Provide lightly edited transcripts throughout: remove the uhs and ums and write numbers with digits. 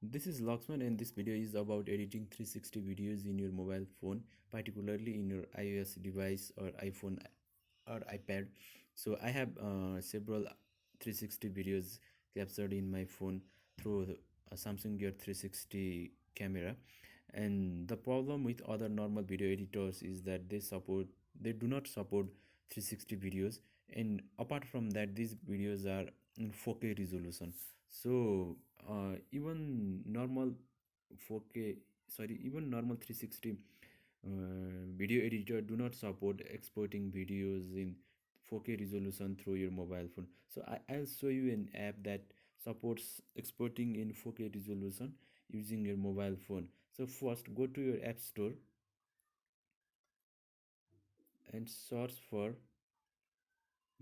This is Lakshman, and this video is about editing 360 videos in your mobile phone, particularly in your iOS device or iPhone or iPad. So I have several 360 videos captured in my phone through the Samsung Gear 360 camera. And the problem with other normal video editors is that they do not support 360 videos, and apart from that, these videos are in 4K resolution. So even normal 4K, sorry, even normal 360 video editor do not support exporting videos in 4K resolution through your mobile phone. So I'll show you an app that supports exporting in 4K resolution using your mobile phone. So first, go to your app store and search for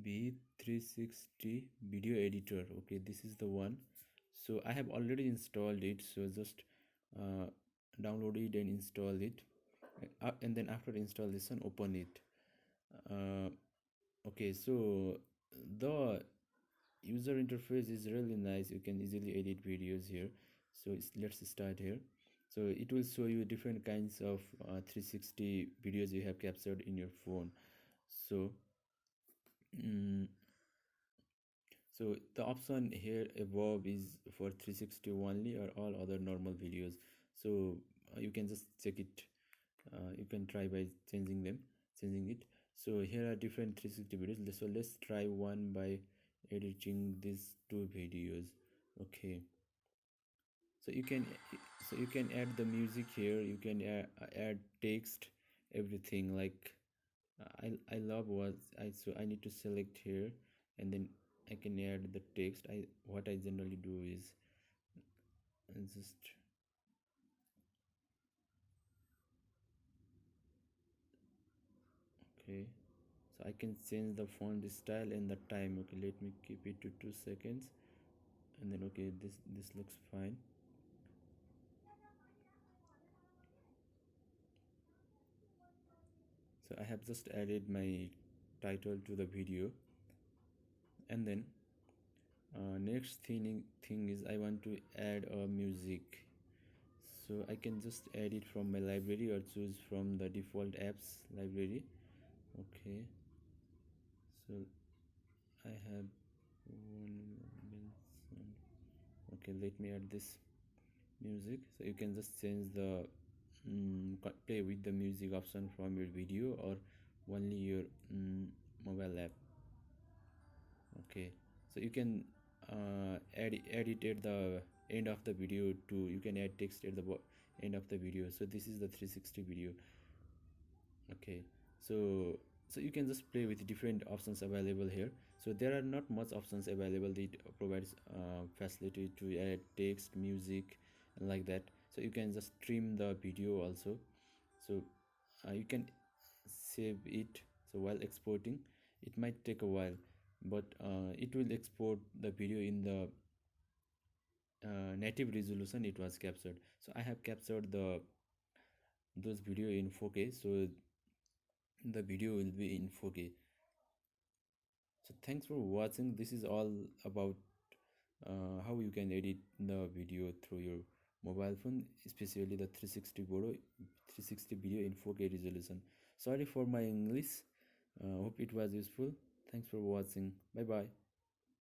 v360 video editor. Okay, this is the one. So I have already installed it, so just uh, download it and install it, and then after installation open it. uh, okay, so the user interface is really nice. You can easily edit videos here. So let's start here. So it will show you different kinds of 360 videos you have captured in your phone. So mm, so the option here above is for 360 only or all other normal videos. So you can just check it. You can try by changing it. So here are different 360 videos. So let's try one by editing these two videos. Okay, so you can add the music here. You can add text, everything. Like I love what I need to select here, and then I can add the text. What I generally do is just okay. So I can change the font style and the time. Okay, let me keep it to 2 seconds, and then okay, this looks fine. So I have just added my title to the video, and then next thing is I want to add a music. So I can just add it from my library or choose from the default apps library. Okay, so I have one. Okay, let me add this music. So you can just change the play with the music option from your video or only your mobile app. Okay, so you can add it at the end of the video too. You can add text at the end of the video. So this is the 360 video. Okay, so you can just play with different options available here. So there are not much options available. It provides facility to add text, music, and like that. So you can just trim the video also. So you can save it. So while exporting, it might take a while, but it will export the video in the native resolution it was captured. So I have captured those video in 4K, so the video will be in 4K. So thanks for watching. This is all about how you can edit the video through your mobile phone, especially the 360 video in 4K resolution. Sorry for my English. Hope it was useful. Thanks for watching. Bye bye.